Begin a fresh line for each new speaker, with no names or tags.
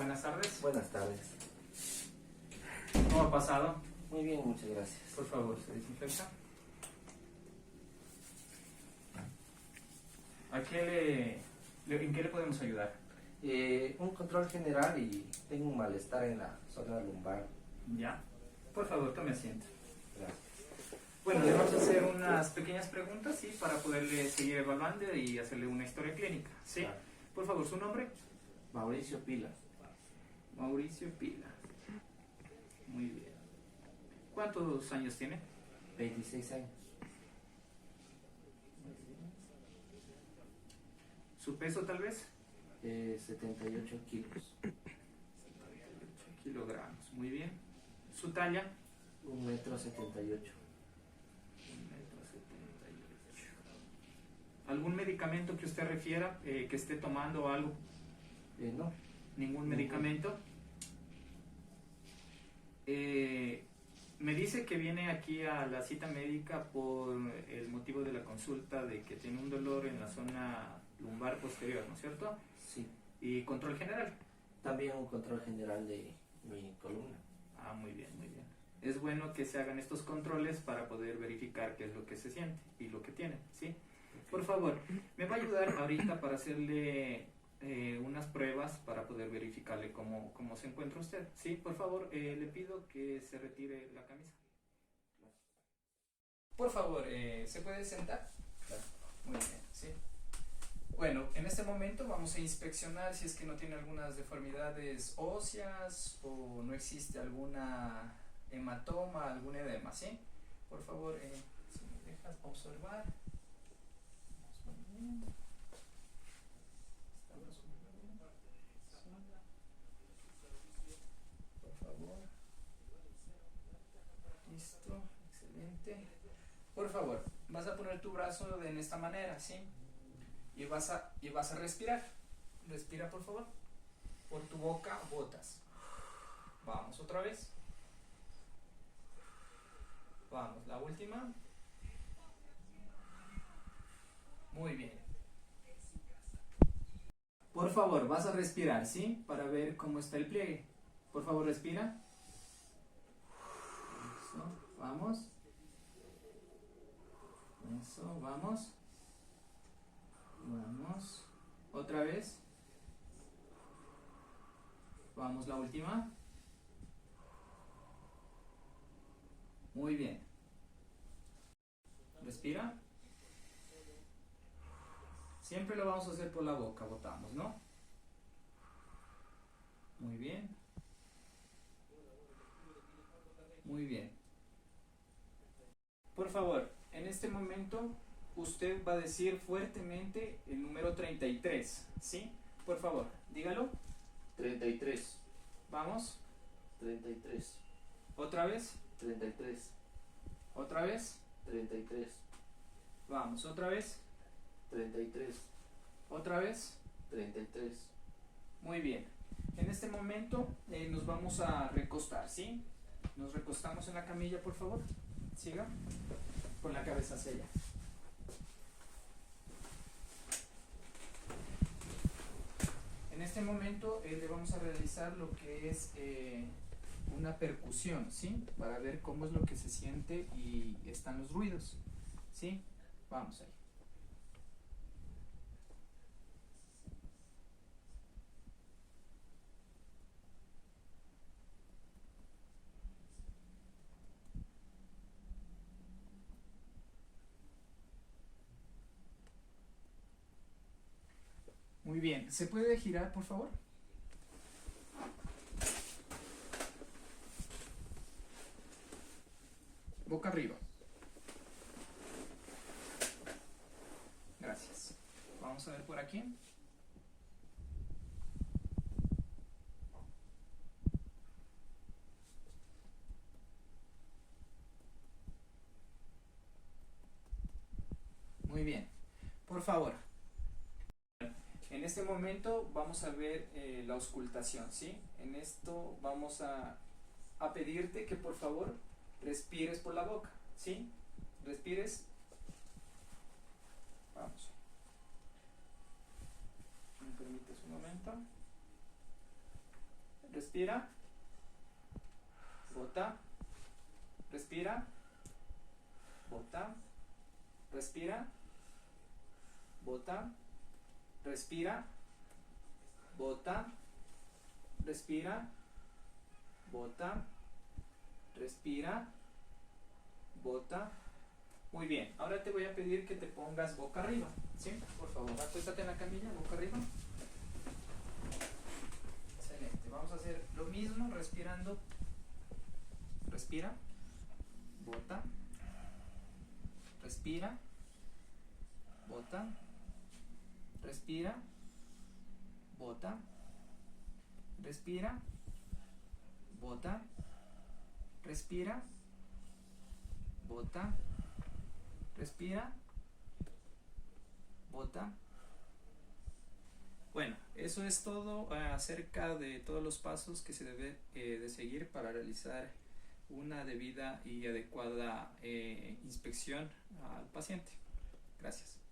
buenas tardes.
Buenas tardes.
¿Cómo ha pasado?
Muy bien, muchas gracias.
Por favor, se desinfecta. ¿En qué le podemos ayudar?
Un control general y tengo un malestar en la zona lumbar.
Ya. Por favor, tome asiento.
Gracias.
Bueno, le vamos a hacer unas pequeñas preguntas, ¿sí? Para poderle seguir evaluando y hacerle una historia clínica, ¿sí?
Claro.
Por favor, ¿su nombre?
Mauricio Pila,
Mauricio Pila. Muy bien. ¿Cuántos años tiene?
26 años.
¿Su peso tal vez?
78 kilos.
8 kilogramos. Muy bien. ¿Su talla?
1,78 m.
1,78 m. ¿Algún medicamento que usted refiera que esté tomando o algo?
No.
¿Ningún medicamento? Me dice que viene aquí a la cita médica por el motivo de la consulta de que tiene un dolor en la zona lumbar posterior, ¿no es cierto?
Sí.
Y control general.
También un control general de mi columna.
Ah, muy bien, muy bien. Es bueno que se hagan estos controles para poder verificar qué es lo que se siente y lo que tiene, ¿sí? Por favor, ¿me va a ayudar ahorita para hacerle unas pruebas para poder verificarle cómo se encuentra usted? Sí, por favor, le pido que se retire la camisa. Por favor, ¿se puede sentar?
Claro.
Muy bien, sí. Bueno, en este momento vamos a inspeccionar si es que no tiene algunas deformidades óseas o no existe alguna hematoma, algún edema, ¿sí? Por favor, si me dejas observar. Vamos muy bien. Estamos muy bien. Sí. Por favor. Listo, excelente. Por favor, vas a poner tu brazo en esta manera, ¿sí? Y vas a respirar. Respira, por favor. Por tu boca botas. Vamos, otra vez. Vamos, la última. Muy bien. Por favor, vas a respirar, ¿sí? Para ver cómo está el pliegue. Por favor, respira. Eso, vamos. Eso, vamos. Vamos. Otra vez. Vamos, la última. Muy bien. Respira. Siempre lo vamos a hacer por la boca, botamos, ¿no? Muy bien. Muy bien. Por favor, en este momento usted va a decir fuertemente el número 33, ¿sí? Por favor, dígalo.
33.
Vamos.
33.
Otra vez.
33.
Otra vez.
33.
Vamos, otra vez.
33.
Otra vez.
33.
Muy bien. En este momento nos vamos a recostar, ¿sí? Nos recostamos en la camilla, por favor. Siga. Con la cabeza hacia allá. En este momento le vamos a realizar lo que es una percusión, ¿sí? Para ver cómo es lo que se siente y están los ruidos, ¿sí? Vamos ahí. Muy bien. ¿Se puede girar, por favor? Boca arriba. Gracias. Vamos a ver por aquí. Muy bien. Por favor. En este momento vamos a ver la auscultación, ¿sí? En esto vamos a pedirte que por favor respires por la boca, ¿sí? Respires. Vamos. ¿Me permites un momento? respira, bota, respira, bota, respira, bota, respira, bota, respira, bota, respira, bota. Muy bien, ahora te voy a pedir que te pongas boca arriba, ¿sí? Por favor, acuéstate en la camilla, boca arriba. Excelente, vamos a hacer lo mismo respirando. Respira, bota, respira, bota, respira, bota, respira, bota, respira, bota, respira, bota. Bueno, eso es todo acerca de todos los pasos que se debe de seguir para realizar una debida y adecuada inspección al paciente. Gracias.